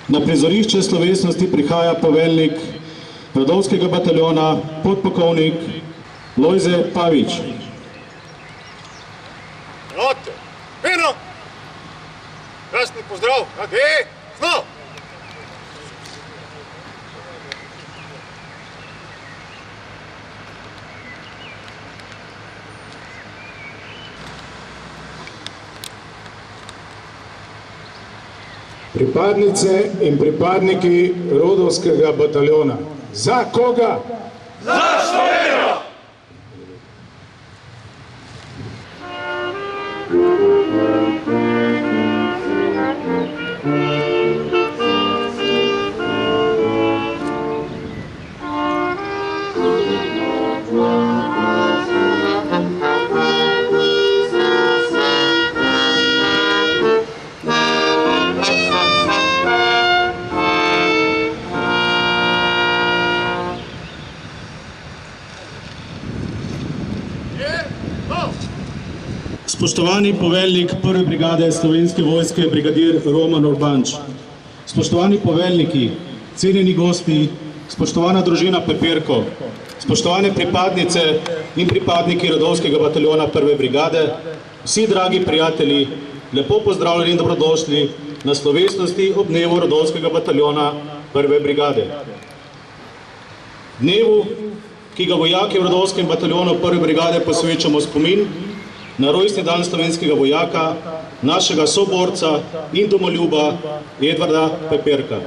Na prizorišče slovesnosti prihaja poveljnik Rodovskega bataljona, podpolkovnik Lojze Pavič. Enote, mirno! Krasni pozdrav, znov! Pripadnice in pripadniki Rodovskega bataljona. Za koga? Za Slovenijo! Spoštovani poveljnik prve brigade Slovenske vojske, brigadir Roman Urbanč. Spoštovani poveljniki, cenjeni gosti, spoštovana družina Peperko, spoštovane pripadnice in pripadniki Rodovskega bataljona prve brigade, vsi dragi prijatelji, lepo pozdravljeni in dobrodošli na slovesnosti ob dnevu Rodovskega bataljona prve brigade. Dnevu, ki ga vojaki v Rodovskem bataljonu prve brigade posvečamo spomin na rojstni dan slovenskega vojaka, našega soborca in domoljuba Edvarda Peperka.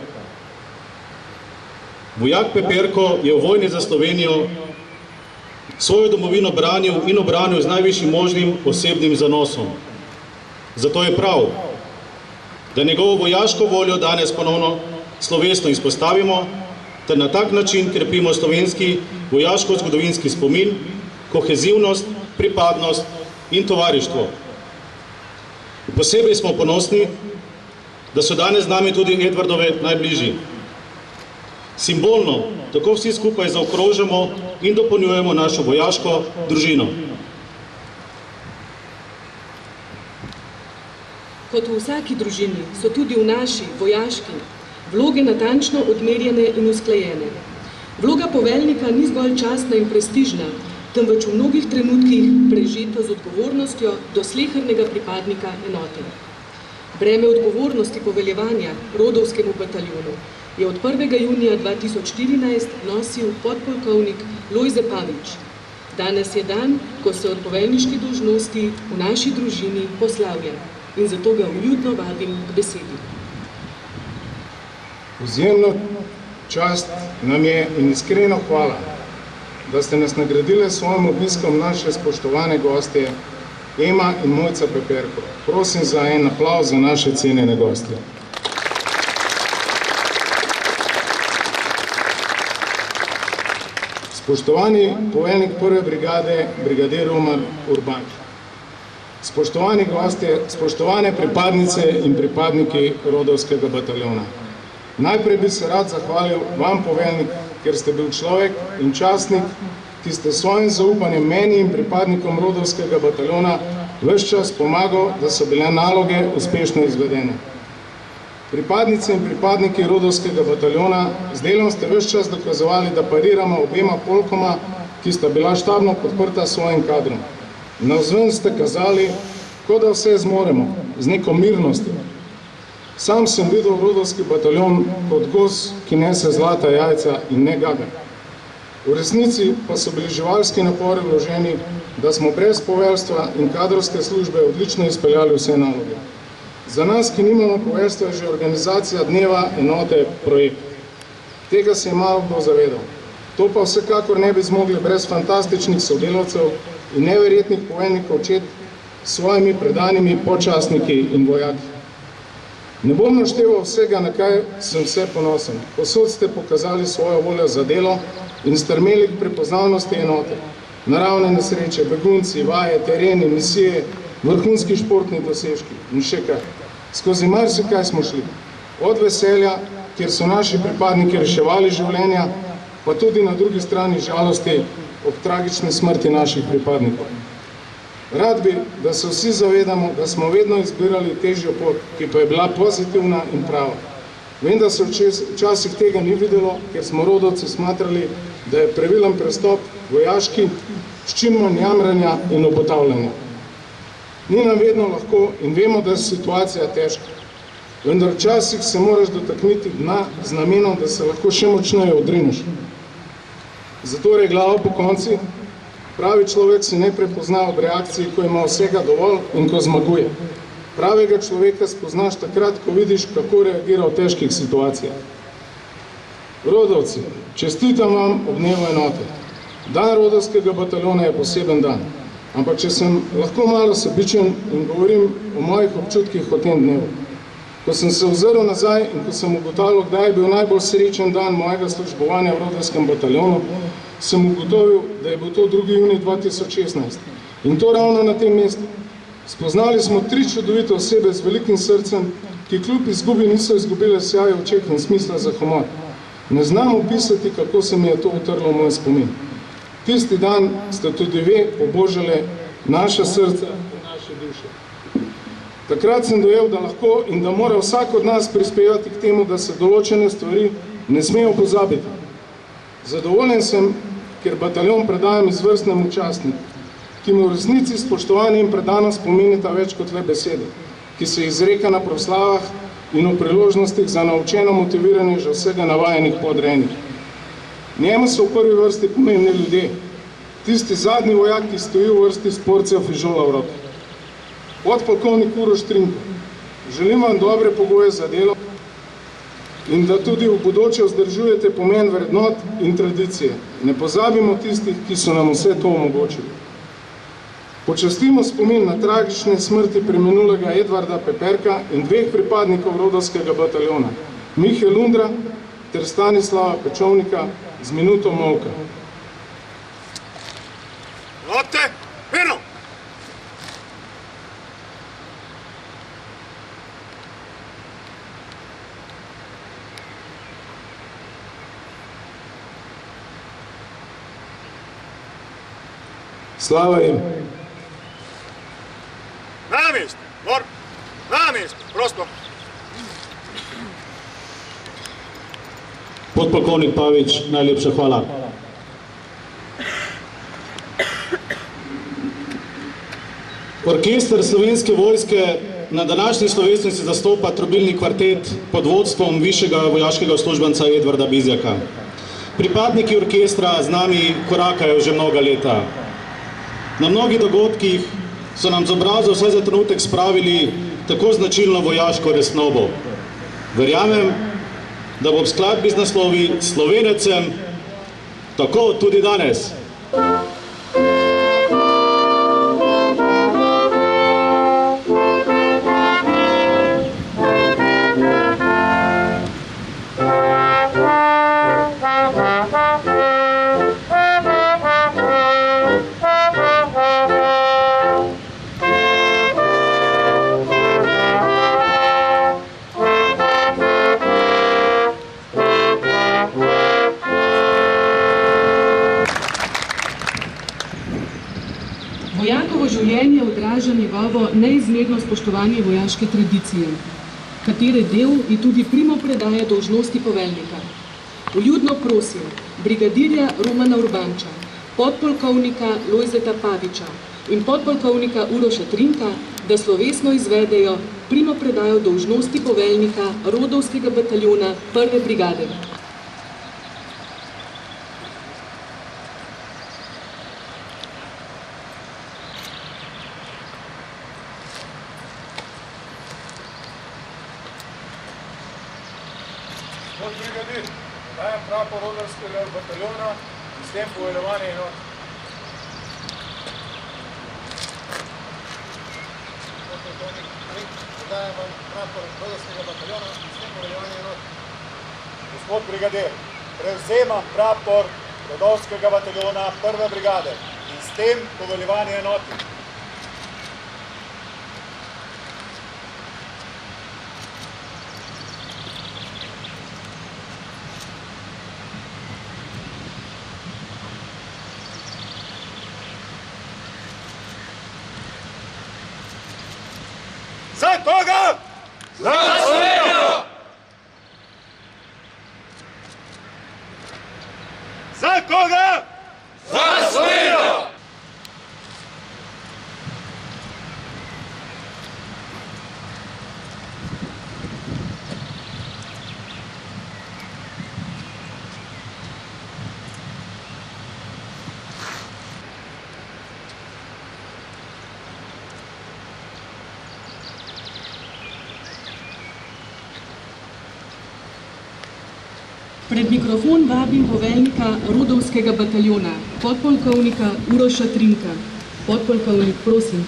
Vojak Peperko je v vojni za Slovenijo svojo domovino branil in obranil z najvišjim možnim osebnim zanosom. Zato je prav, da njegovo vojaško voljo danes ponovno slovesno izpostavimo, ter na tak način krepimo slovenski vojaško-zgodovinski spomin, kohezivnost, pripadnost in tovarištvo. Posebej smo ponosni, da so danes z nami tudi Edvardove najbližji. Simbolno tako vsi skupaj zaokrožamo in dopolnjujemo našo vojaško družino. Kot v vsaki družini so tudi v naši vojaški vloge natančno odmerjene in usklajene. Vloga poveljnika ni zgolj častna in prestižna, temveč v mnogih trenutkih prežeta z odgovornostjo do slehernega pripadnika enote. Breme odgovornosti poveljevanja Rodovskemu bataljonu je od 1. junija 2014 nosil podpolkovnik Lojze Pavič. Danes je dan, ko se od poveljniške dolžnosti v naši družini poslavlja in zato ga vljudno vabim k besedi. Izjemno čast nam je in iskreno hvala, da ste nas nagradili s svojim obiskom naše spoštovane gostje Ema in Mojca Peperko. Prosim za en aplavz za naše cenjene gostje. Spoštovani poveljnik prve brigade, brigadir Roman Urbanč. Spoštovani gostje, spoštovane pripadnice in pripadniki Rodovskega bataljona. Najprej bi se rad zahvalil vam, poveljnik, ker ste bil človek in častnik, ki ste svojim zaupanjem meni in pripadnikom Rodovskega bataljona ves čas pomagal, da so bile naloge uspešno izvedene. Pripadnice in pripadniki Rodovskega bataljona, z delom ste ves čas dokazovali, da pariramo obema polkoma, ki sta bila štabno podprta svojim kadrom. Navzven ste kazali, kot da vse zmoremo, z neko mirnostjo. Sam sem videl Rodovski bataljon kot gos, ki nese zlata jajca in ne gaga. V resnici pa so bili živalski napori vloženi, da smo brez poveljstva in kadrovske službe odlično izpeljali vse naloge. Za nas, ki nimamo poveljstva, je že organizacija dneva enote projekt. Tega se je malo kdo zavedal. To pa vsekakor ne bi zmogli brez fantastičnih sodelavcev in neverjetnih poveljnikov čet s svojimi predanimi počastniki in vojaki. Ne bom našteval vsega, na kaj sem vse ponosen. Povsod ste pokazali svojo voljo za delo in strmeli k prepoznavnosti enote. Naravne nesreče, begunci, vaje, tereni, misije, vrhunski športni dosežki in še kaj. Skozi marsikaj smo šli. Od veselja, kjer so naši pripadniki reševali življenja, pa tudi na drugi strani žalosti ob tragični smrti naših pripadnikov. Rad bi, da se vsi zavedamo, da smo vedno izbirali težjo pot, ki pa je bila pozitivna in prava. Vem, da se včasih tega ni videlo, ker smo rodovci smatrali, da je pravilen prestop vojaški, s čim manj jamranja in obotavljanja. Ni nam vedno lahko in vemo, da je situacija težka. Vendar včasih se moraš dotakniti dna z namenom, da se lahko še močneje odrineš. Zatorej glavo po konci, pravi človek se ne prepozna ob reakciji, ko ima vsega dovolj in ko zmaguje. Pravega človeka spoznaš takrat, ko vidiš, kako reagira v težkih situacijah. Rodovci, čestitam vam ob dnevu enote. Dan rodovskega bataljona je poseben dan. Ampak če sem lahko malo sebičen in govorim o mojih občutkih o tem dnevu. Ko sem se ozrl nazaj in ko sem ugotavljal, kdaj je bil najbolj srečen dan mojega službovanja v rodovskem bataljonu, sem ugotovil, da je bil to 2. junij 2016. In to ravno na tem mestu. Spoznali smo 3 čudovite osebe z velikim srcem, ki kljub izgubi niso izgubile sjaja v očeh in smisla za humor. Ne znam opisati, kako se mi je to utrlo v moj spomin. Tisti dan ste tudi ve obožale naše srca in naše duše. Takrat sem dojel, da lahko in da mora vsak od nas prispevati k temu, da se določene stvari ne smejo pozabiti. Zadovoljen sem, ker bataljon predajam izvrstnemu častniku, ki mu v resnici spoštovanje in predanost pomenita več kot le besede, ki se izreka na proslavah in v priložnostih za naučeno motiviranje že vsega navajenih podrejenih. Njemu so v prvi vrsti pomembni ljudje, tisti zadnji vojak, ki stoji v vrsti s porcijo fižola v roki. Podpolkovnik Uroš Trinko, želim vam dobre pogoje za delo in da tudi v bodoče vzdržujete pomen vrednot in tradicije. Ne pozabimo tistih, ki so nam vse to omogočili. Počastimo spomin na tragične smrti preminulega Edvarda Peperka in 2 pripadnikov rodovskega bataljona, Mihe Lundra ter Stanislava Pečovnika z minuto molka. Note, vino! Slava jim! Na mesto, mor! Na mesto, prosto! Podpolkovnik Pavič, najlepša hvala. Orkester Slovenske vojske na današnji slovesnici zastopa trobilni kvartet pod vodstvom višjega vojaškega uslužbenca Edvarda Bizjaka. Pripadniki orkestra z nami korakajo že mnoga leta. Na mnogih dogodkih so nam z obraza vsaj za trenutek spravili tako značilno vojaško resnobo. Verjamem, da bo v skladbi z naslovi Slovenecem tako tudi danes. Vojakovo življenje odraža njegovo neizmerno spoštovanje vojaške tradicije, katere del je tudi primopredaja dolžnosti poveljnika. Vljudno prosim brigadirja Romana Urbanča, podpolkovnika Lojzeta Paviča in podpolkovnika Uroša Trinka, da slovesno izvedejo primopredajo dolžnosti poveljnika rodovskega bataljona 1. brigade. Gospod brigadir, dajem prapor rodovskega bataljona in s tem poveljevanje enot. Dajem vam prapor rodovskega bataljona in s tem poveljevanje enot. Gospod brigadir, prevzemam prapor rodovskega bataljona 1. brigade in s tem poveljevanje enoti. koga? Za Slovenijo! Za koga? Za Slovenijo! Pred mikrofon vabim poveljnika Rodovskega bataljona, podpolkovnika Uroša Trinka. Podpolkovnik, prosim.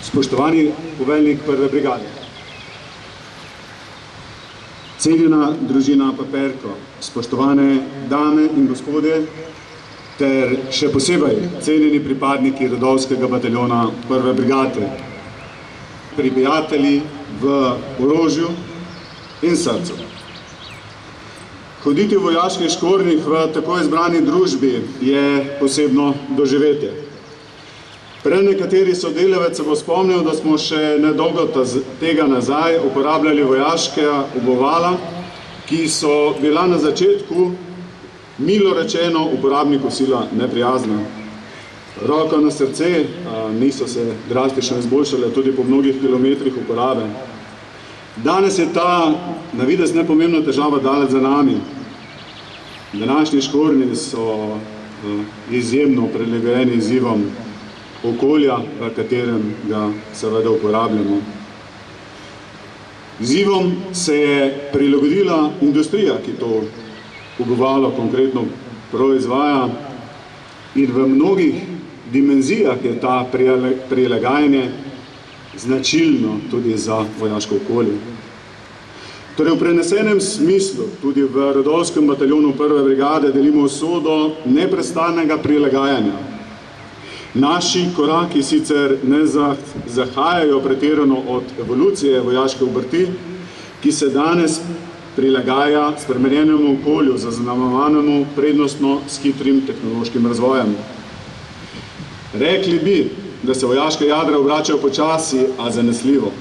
Spoštovani poveljnik prve brigade, cenjena družina Paperko, spoštovane dame in gospodje, ter še posebej cenjeni pripadniki Rodovskega bataljona prve brigade, prijatelji v orožju in srcu. Hoditi v vojaških škornjih v tako izbrani družbi je posebno doživetje. Prej nekateri sodelavec se bo spomnil, da smo še nedolgo tega nazaj uporabljali vojaške obuvala, ki so bila na začetku, milo rečeno, uporabniku sila neprijazna. Roko na srce, niso se drastično izboljšale tudi po mnogih kilometrih uporabe. Danes je ta navidez nepomembna težava daleč za nami. Današnji škornji so izjemno prilagojeni izzivom okolja, v katerem ga seveda uporabljamo. Izzivom se je prilagodila industrija, ki to obuvalo konkretno proizvaja, in v mnogih dimenzijah je ta prilagajanje značilno tudi za vojaško okolje. Torej v prenesenem smislu tudi v Rodovskem bataljonu prve brigade delimo usodo neprestanega prilagajanja. Naši koraki sicer ne zahajajo pretirano od evolucije vojaške obrti, ki se danes prilagaja spremenjenemu okolju, zaznamovanemu prednostno s hitrim tehnološkim razvojem. Rekli bi, da se vojaške jadra obračajo počasi, a zanesljivo.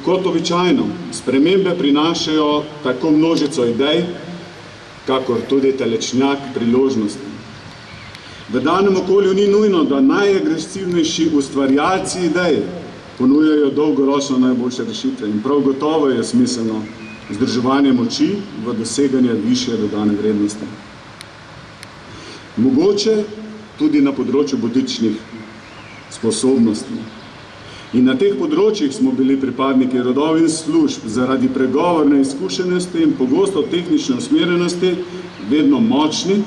Kot običajno, spremembe prinašajo tako množico idej, kakor tudi telečnjak priložnosti. V danem okolju ni nujno, da najagresivnejši ustvarjalci idej ponujajo dolgoročno najboljše rešitve in prav gotovo je smiselno združevanje moči v doseganje višje dodane vrednosti. Mogoče tudi na področju butičnih sposobnosti. In na teh področjih smo bili pripadniki rodov in služb zaradi pregovorne izkušenosti in pogosto tehnične usmerjenosti vedno močni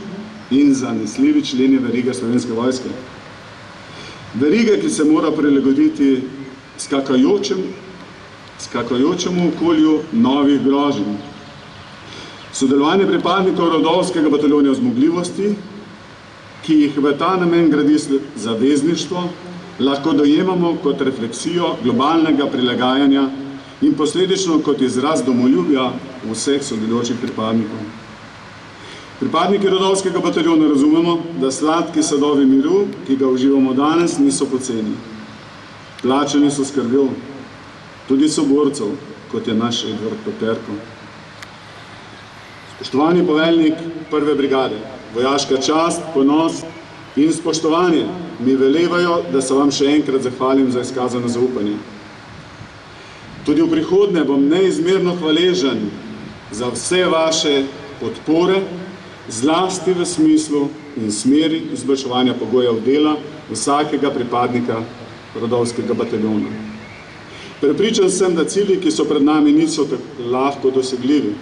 in zanesljivi členi verige Slovenske vojske. Verige, ki se mora prilagoditi skakajočemu okolju novih groženj. Sodelovanje pripadnikov Rodovskega bataljona zmogljivosti, ki jih v ta namen gradi zavezništvo, lahko dojemamo kot refleksijo globalnega prilagajanja in posledično kot izraz domoljubja vseh sodelujočih pripadnikov. Pripadniki Rodovskega bataljona razumemo, da sladki sadovi miru, ki ga uživamo danes, niso poceni. Plačani so skrbjo, tudi soborcev, kot je naš Edvard Paperko. Spoštovani poveljnik prve brigade, vojaška čast, ponos in spoštovanje mi velevajo, da se vam še enkrat zahvalim za izkazano zaupanje. Tudi v prihodnje bom neizmerno hvaležen za vse vaše podpore, zlasti v smislu in smeri izboljševanja pogojev dela vsakega pripadnika Rodovskega bataljona. Prepričan sem, da cilji, ki so pred nami, niso tako lahko dosegljivi.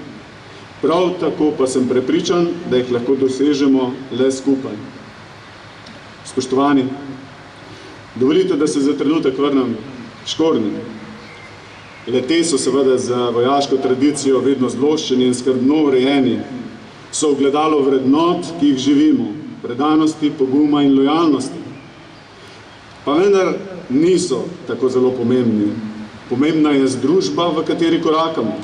Prav tako pa sem prepričan, da jih lahko dosežemo le skupaj. Spoštovani, dovolite, da se za trenutek vrnem škornjem. Le-te so seveda za vojaško tradicijo vedno zloščeni in skrbno urejeni. So ogledalo vrednot, ki jih živimo, predanosti, poguma in lojalnosti. Pa vendar niso tako zelo pomembni. Pomembna je združba, v kateri korakamo.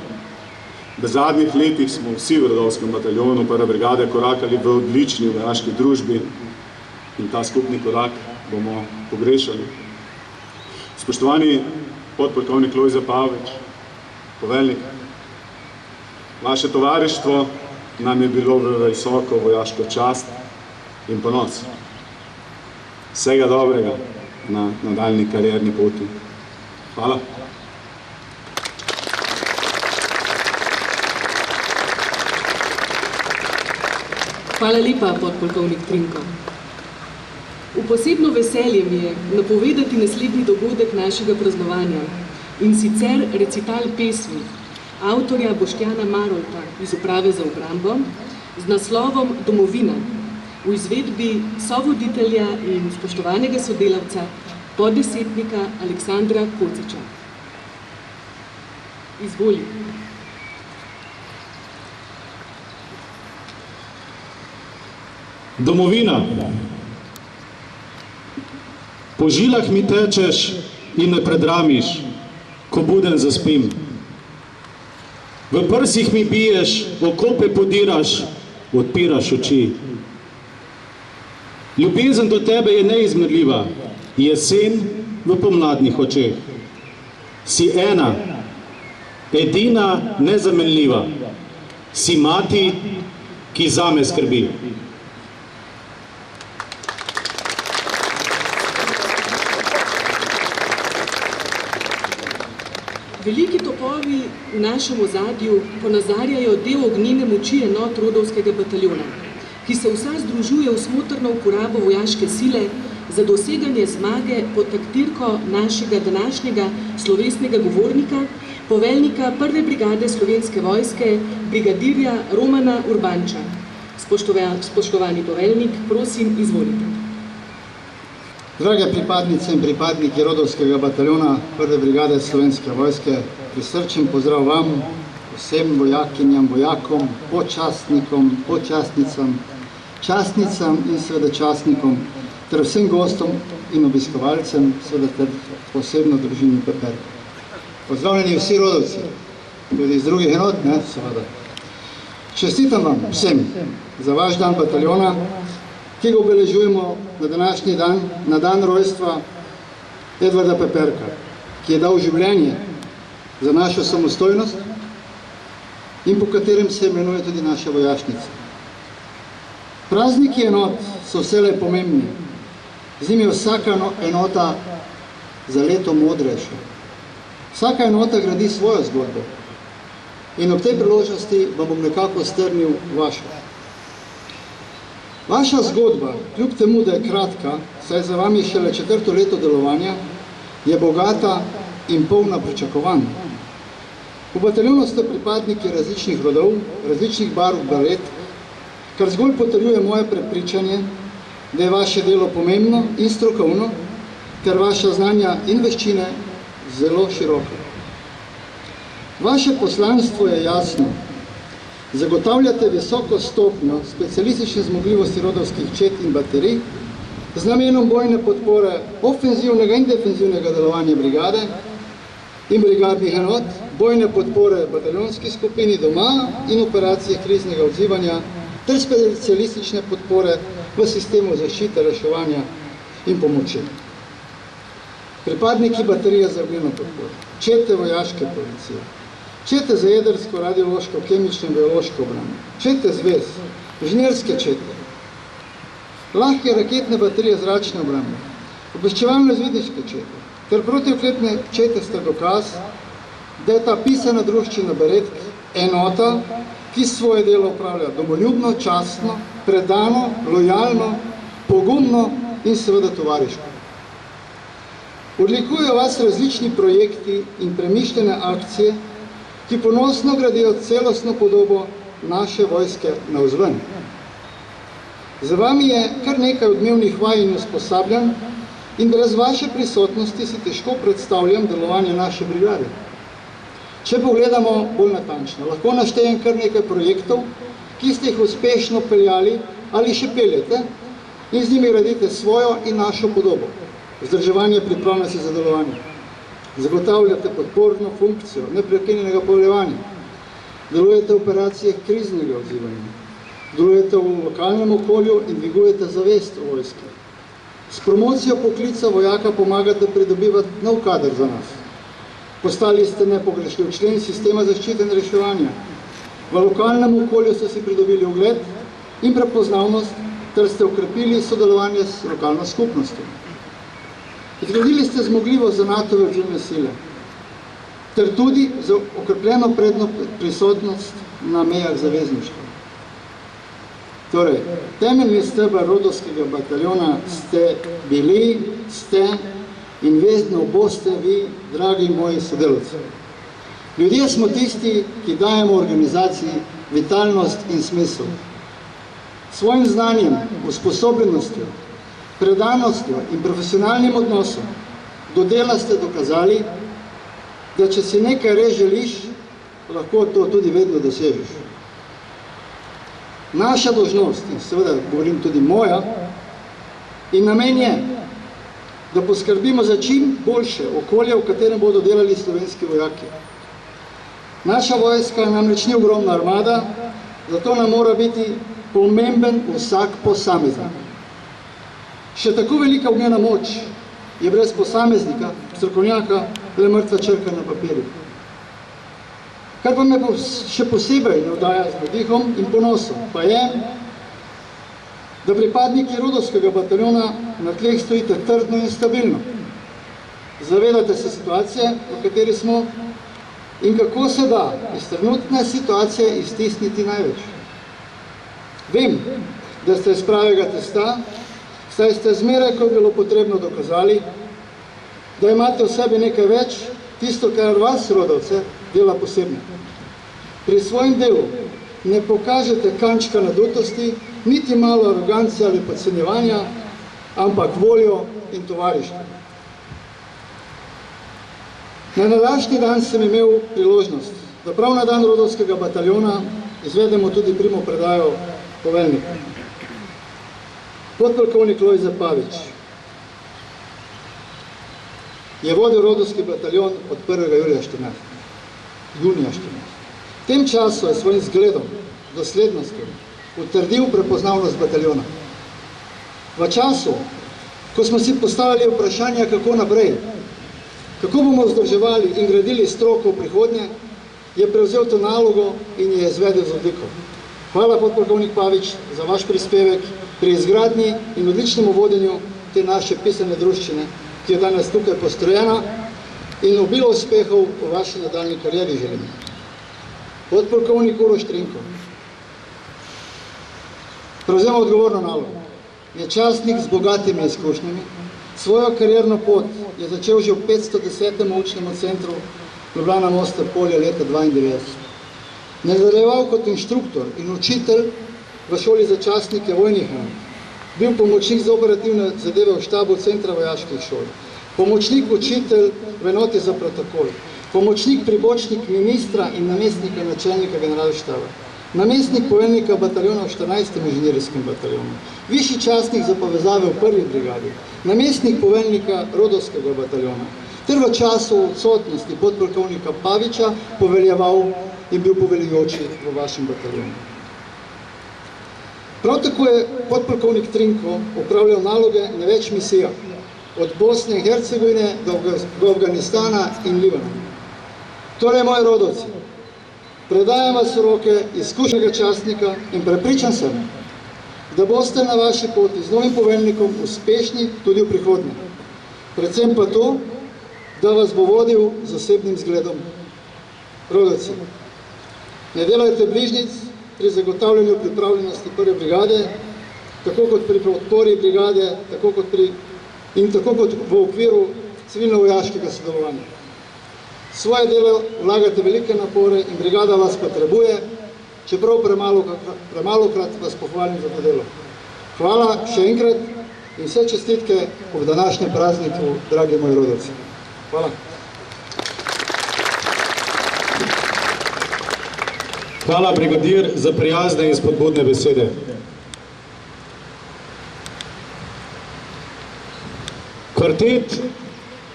V zadnjih letih smo vsi v Rodovskem bataljonu prve brigade korakali v odlični vojaški družbi in ta skupni korak bomo pogrešali. Spoštovani podpolkovnik Lojze Pavlič, poveljnik, vaše tovarištvo nam je bilo v visoko vojaško čast in ponos. Vsega dobrega na nadaljnji karierni poti. Hvala. Hvala lepa, podpolkovnik Trinko. V posebno veselje mi je napovedati naslednji dogodek našega praznovanja, in sicer recital pesmi avtorja Boštjana Marolta iz Uprave za obrambo z naslovom Domovina v izvedbi sovoditelja in spoštovanega sodelavca poddesetnika Aleksandra Kociča. Izvoli. Domovina. Po žilah mi tečeš in me predramiš, ko buden zaspim. V prsih mi biješ, okope podiraš, odpiraš oči. Ljubezen do tebe je neizmerljiva, jesen v pomladnih očeh. Si ena, edina, nezamenljiva. Si mati, ki zame skrbi. Veliki topovi v našem ozadju ponazarjajo del ognjene moči enot Rodovskega bataljona, ki se vsa združuje v smotrno uporabo vojaške sile za doseganje zmage pod taktirko našega današnjega slovesnega govornika, poveljnika prve brigade Slovenske vojske, brigadirja Romana Urbanča. Spoštovani poveljnik, prosim, izvolite. Drage pripadnice in pripadniki Rodovskega bataljona prve brigade Slovenske vojske, prisrčen pozdrav vam, vsem vojakinjam, vojakom, počastnikom, počastnicam, častnicam in seveda častnikom, ter vsem gostom in obiskovalcem, seveda ter posebno družini Peperka. Pozdravljeni vsi rodovci, tudi iz drugih enot, ne, seveda. Čestitam vam vsem za vaš dan bataljona, ki ga obeležujemo na današnji dan, na dan rojstva Edvarda Peperka, ki je dal življenje za našo samostojnost in po katerem se imenuje tudi naša vojašnica. Prazniki enot so vselej pomembni, z njimi je vsaka enota za leto modrejša. Vsaka enota gradi svojo zgodbo in ob tej priložnosti vam bom nekako strnil vašo. Vaša zgodba, kljub temu, da je kratka, saj za vami šele 4. leto delovanja, je bogata in polna pričakovanj. V bataljonu ste pripadniki različnih rodov, različnih barv baret, kar zgolj potrjuje moje prepričanje, da je vaše delo pomembno in strokovno, ter vaša znanja in veščine zelo široke. Vaše poslanstvo je jasno. Zagotavljate visoko stopnjo specialistične zmogljivosti rodovskih čet in baterij z namenom bojne podpore ofenzivnega in defenzivnega delovanja brigade in brigadnih enot, bojne podpore bataljonski skupini doma in operacije kriznega odzivanja ter specialistične podpore v sistemu zaščite, reševanja in pomoči. Pripadniki baterije za ognjeno podporo, čete vojaške policije, čete za jedrsko, radiološko, kemično in biološko obrambo, čete zvez, inženirske čete, lahke raketne baterije zračne obrambe, obveščevalno-izvidniške čete ter protioklepne čete sta dokaz, da je ta pisana druščina baretk enota, ki svoje delo upravlja domoljubno, častno, predano, lojalno, pogumno in seveda tovariško. Odlikujejo vas različni projekti in premišljene akcije, ki ponosno gradijo celostno podobo naše vojske navzven. Za vami je kar nekaj odmevnih vaj in usposabljanj in brez vaše prisotnosti si težko predstavljam delovanje naše brigade. Če pogledamo bolj natančno, lahko naštejem kar nekaj projektov, ki ste jih uspešno peljali ali še peljete in z njimi gradite svojo in našo podobo. Vzdrževanje pripravnosti za delovanje. Zagotavljate podporno funkcijo neprekinjenega poveljevanja. delujete v operacijah kriznega odzivanja, delujete v lokalnem okolju in dvigujete zavest o vojski. S promocijo poklica vojaka pomagate pridobivati nov kader za nas. Postali ste nepogrešljiv člen sistema zaščite in reševanja. V lokalnem okolju ste si pridobili ugled in prepoznavnost, ter ste ukrepili sodelovanje s lokalno skupnostjo. Zgradili ste zmogljivost za NATO-ve odzivne sile, ter tudi za okrepljeno predno prisotnost na mejah zavezništva. Torej, temeljni steber Rodovskega bataljona ste bili, ste in vedno boste vi, dragi moji sodelavci. Ljudje smo tisti, ki dajemo organizaciji vitalnost in smisel. Svojim znanjem, usposobljenostjo, predanostjo in profesionalnim odnosom do dela ste dokazali, da če si nekaj res želiš, lahko to tudi vedno dosežeš. Naša dolžnost, in seveda govorim tudi moja, in namen je, da poskrbimo za čim boljše okolje, v katerem bodo delali slovenski vojaki. Naša vojska namreč ni ogromna armada, zato nam mora biti pomemben vsak posameznik. Še tako velika ognjena moč je brez posameznika, strokovnjaka, le mrtva črka na papirju. Kar pa me še posebej navdaja z nadihom in ponosom, pa je, da pripadniki Rodovskega bataljona na tleh stojite trdno in stabilno. Zavedate se situacije, v kateri smo, in kako se da iz trenutne situacije iztisniti največ. Vem, da ste iz pravega testa, saj ste zmeraj, ko je bilo potrebno, dokazali, da imate v sebi nekaj več, tisto, kar vas, rodovce, dela posebno. Pri svojem delu ne pokažete kančka nadutosti, niti malo arogance ali podcenjevanja, ampak voljo in tovarištvo. Na današnji dan sem imel priložnost, da prav na dan Rodovskega bataljona izvedemo tudi primo predajo poveljnika. Podpolkovnik Lojze Pavič je vodil Rodovski bataljon od 1. junija 14. V tem času je svojim zgledom, doslednostjo utrdil prepoznavnost bataljona. V času, ko smo si postavili vprašanja, kako naprej, kako bomo vzdrževali in gradili stroko v prihodnje, je prevzel to nalogo in je izvedel z odliko. Hvala, podpolkovnik Pavič, za vaš prispevek pri izgradnji in odličnemu vodenju te naše pisane druščine, ki je danes tukaj postrojena, in obilo uspehov v vaši nadaljni karieri želim. Podpolkovnik Uroš Trinko prevzema odgovorno nalogo. Je častnik z bogatimi izkušnjami. Svojo karierno pot je začel že v 510. učnemu centru Ljubljana Moste Polje leta 1992. Nadaljeval kot inštruktor in učitelj v šoli za častnike vojnih enot. Bil pomočnik za operativne zadeve v štabu centra vojaških šol. Pomočnik učitelj v enoti za protokol. Pomočnik pribočnik ministra in namestnika načelnika generalštaba. Namestnik poveljnika bataljona v 14. inženirskem bataljonu. Višji častnik za povezave v 1. brigadi. Namestnik poveljnika Rodovskega bataljona. Ter v času odsotnosti podpolkovnika Paviča poveljeval in bil poveljujoči v vašem bataljonu. Prav tako je podpolkovnik Trinko upravljal naloge na več misijah, od Bosne in Hercegovine do Afganistana in Libanona. Torej, moji rodovci, predajam vas v roke izkušnega častnika in prepričan sem, da boste na vaši poti z novim poveljnikom uspešni tudi v prihodnje. Predvsem pa to, da vas bo vodil z osebnim zgledom. Rodovci, ne delajte bližnjic pri zagotavljanju pripravljenosti 1. brigade, tako kot pri podpori brigade, tako kot v okviru civilno-vojaškega sodelovanja. Svoje delo vlagate velike napore in brigada vas potrebuje, čeprav premalokrat vas pohvalim za to delo. Hvala še enkrat in vse čestitke ob današnjem prazniku, dragi moji rodovci. Hvala. Hvala, brigadir, za prijazne in spodbudne besede. Kvartet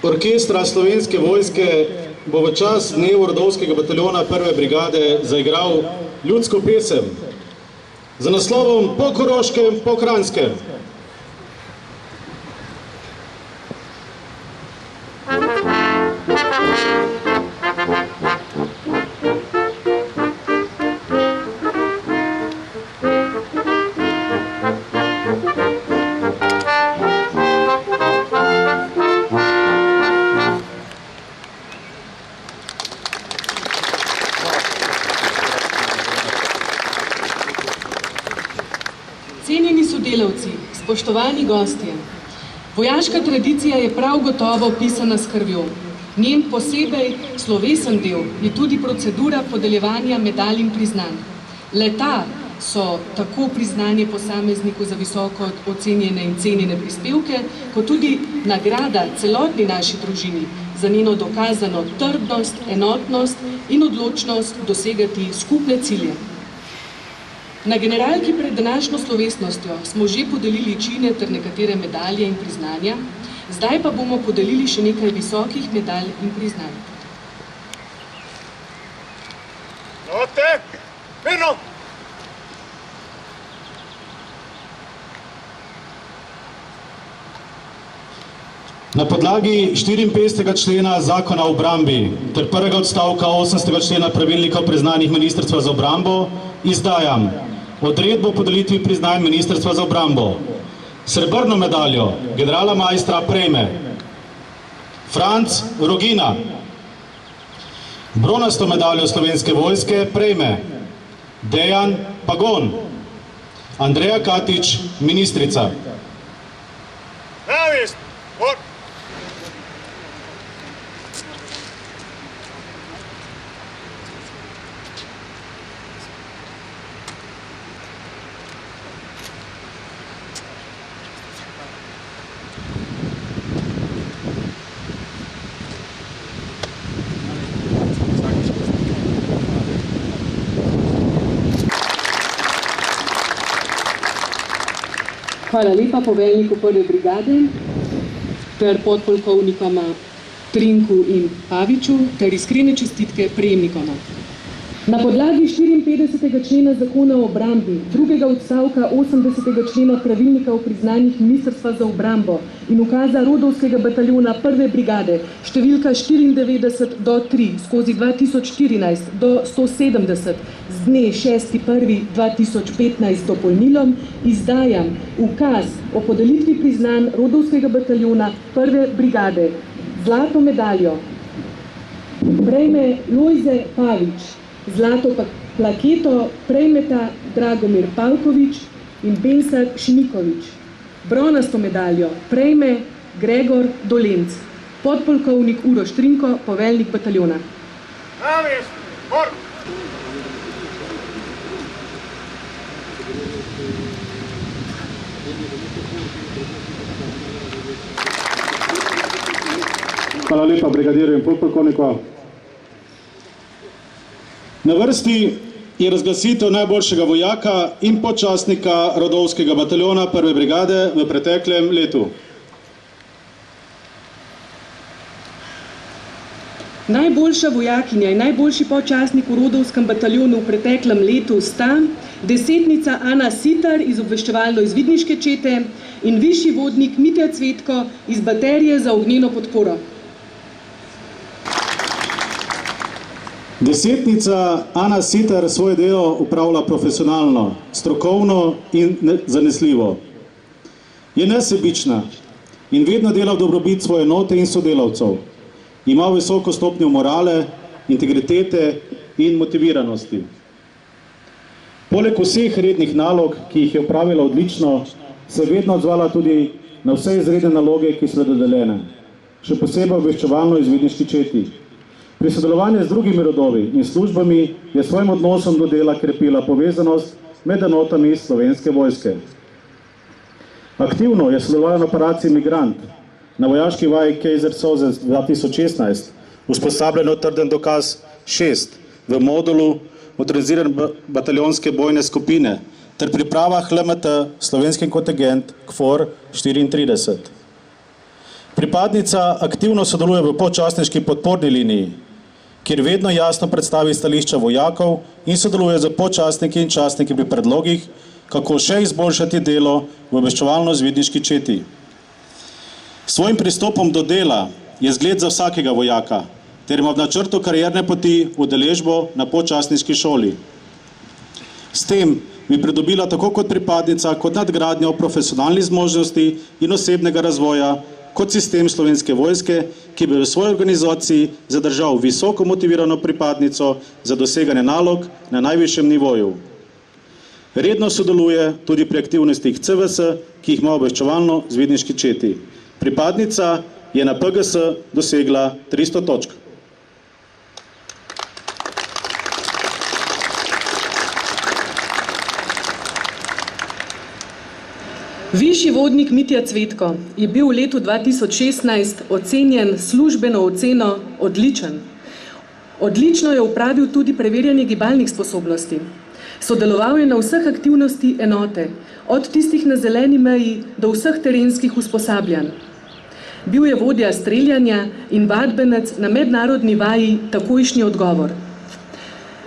orkestra Slovenske vojske bo v čast dnevu rodovskega bataljona 1. brigade zaigral ljudsko pesem z naslovom Po Koroškem, po Kranjskem. Cenjeni sodelavci, spoštovani gostje, vojaška tradicija je prav gotovo pisana s krvjo. Njen posebej slovesen del je tudi procedura podeljevanja medalj in priznanj. Le-ta so tako priznanje posamezniku za visoko ocenjene in cenjene prispevke, kot tudi nagrada celotni naši družini za njeno dokazano trdnost, enotnost in odločnost dosegati skupne cilje. Na generalki pred današnjo slovesnostjo smo že podelili čine ter nekatere medalje in priznanja, zdaj pa bomo podelili še nekaj visokih medalj in priznanj. Note, mirno! Na podlagi 54. člena Zakona o obrambi ter prvega odstavka 80. člena pravilnika o priznanjih Ministrstva za obrambo izdajam odredbo o podelitvi priznanj Ministrstva za obrambo. Srebrno medaljo generala majstra prejme Franc Rogina. Bronasto medaljo Slovenske vojske prejme Dejan Pagon. Andreja Katič, ministrica. Navis, por! Hvala lepa poveljniku 1. brigade ter podpolkovnikoma Trinku in Paviču ter iskrene čestitke prejemnikoma. Na podlagi 54. člena Zakona o obrambi, drugega odstavka 80. člena pravilnika o priznanjih Ministrstva za obrambo in ukaza Rodovskega bataljona 1. brigade številka 94/3/2014 do 170 z dne 6.1.2015 dopolnilom izdajam ukaz o podelitvi priznanj Rodovskega bataljona 1. brigade. Zlato medaljo prejme Lojze Pavič, zlato plaketo prejmeta Dragomir Pavkovič in Bensar Šnikovič. Bronasto medaljo prejme Gregor Dolenc, podpolkovnik Uroš Trinko, poveljnik bataljona. Navis, por! Hvala lepa brigadirju in podpolkovniku. Na vrsti je razglasitev najboljšega vojaka in počastnika Rodovskega bataljona 1. brigade v preteklem letu. Najboljša vojakinja in najboljši počastnik v Rodovskem bataljonu v preteklem letu sta desetnica Ana Sitar iz obveščevalno-izvidniške čete in višji vodnik Mitja Cvetko iz baterije za ognjeno podporo. Desetnica Ana Sitar svoje delo upravlja profesionalno, strokovno in zanesljivo. Je nesebična in vedno dela v dobrobit svoje enote in sodelavcev. Ima visoko stopnjo morale, integritete in motiviranosti. Poleg vseh rednih nalog, ki jih je opravila odlično, se je vedno odzvala tudi na vse izredne naloge, ki so dodeljene, še posebej obveščevalno-izvidniški četi. Pri sodelovanju z drugimi rodovi in službami je svojim odnosom do dela krepila povezanost med enotami Slovenske vojske. Aktivno je sodelovala na operaciji Migrant, na vojaški vaji Kejzer Soze 2016, usposabljeno Trden dokaz 6 v modulu motorizirane bataljonske bojne skupine ter pripravah LMT slovenski kontingent KFOR 34. Pripadnica aktivno sodeluje v počastniški podporni liniji, kjer vedno jasno predstavi stališča vojakov in sodeluje z podčastniki in častniki pri predlogih, kako še izboljšati delo v obveščevalno-izvidniški četi. S svojim pristopom do dela je zgled za vsakega vojaka, ter ima v načrtu karierne poti udeležbo na podčastniški šoli. S tem bi pridobila tako kot pripadnica, kot nadgradnjo profesionalnih zmožnosti in osebnega razvoja, kot sistem Slovenske vojske, ki bi v svoji organizaciji zadržal visoko motivirano pripadnico za doseganje nalog na najvišjem nivoju. Redno sodeluje tudi pri aktivnostih CVS, ki jih ima obveščevalno-izvidniški četi. Pripadnica je na PGS dosegla 300 točk. Višji vodnik Mitja Cvetko je bil v letu 2016 ocenjen s službeno oceno odličen. Odlično je opravil tudi preverjanje gibalnih sposobnosti. Sodeloval je na vseh aktivnosti enote, od tistih na zeleni meji do vseh terenskih usposabljanj. Bil je vodja streljanja in vadbenec na mednarodni vaji Takojšnji odgovor.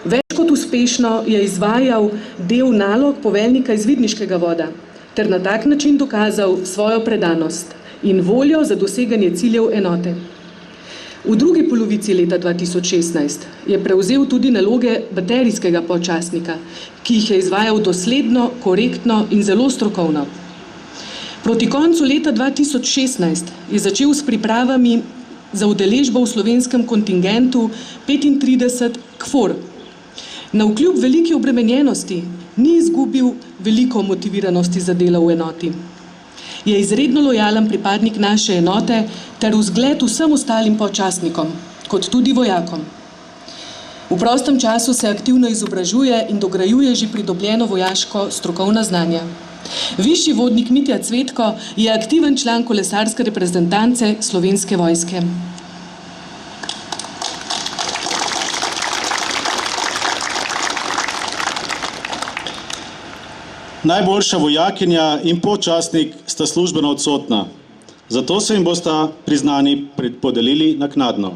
Več kot uspešno je izvajal del nalog poveljnika izvidniškega voda ter na tak način dokazal svojo predanost in voljo za doseganje ciljev enote. V drugi polovici leta 2016 je prevzel tudi naloge baterijskega podčastnika, ki jih je izvajal dosledno, korektno in zelo strokovno. Proti koncu leta 2016 je začel s pripravami za udeležbo v slovenskem kontingentu 35 KFOR. Navkljub veliki obremenjenosti ni izgubil veliko motiviranosti za delo v enoti. Je izredno lojalen pripadnik naše enote ter vzgled vsem ostalim podčastnikom, kot tudi vojakom. V prostem času se aktivno izobražuje in dograjuje že pridobljeno vojaško strokovna znanja. Višji vodnik Mitja Cvetko je aktiven član kolesarske reprezentance Slovenske vojske. Najboljša vojakinja in podčastnik sta službeno odsotna, zato se jim bosta priznani podelili naknadno.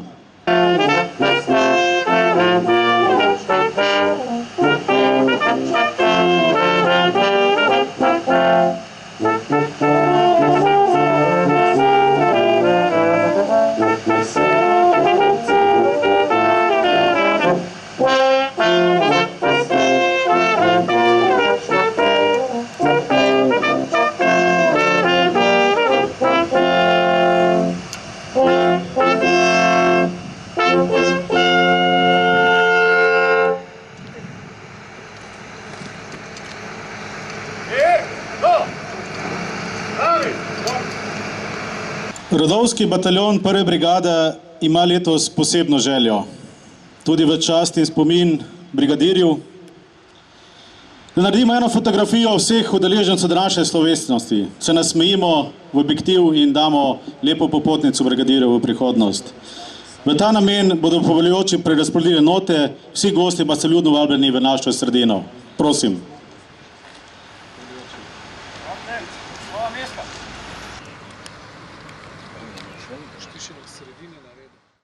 Rodovski bataljon 1. brigade ima letos posebno željo, tudi v čast in spomin brigadirju, da naredimo eno fotografijo vseh udeležencev današnje slovesnosti, se nasmejimo v objektiv in damo lepo popotnico brigadirju v prihodnost. V ta namen bodo poveljujoči prerazporedili note, vsi gosti pa so ljudno vabljeni v našo sredino. Prosim. Tišino v sredini naredi.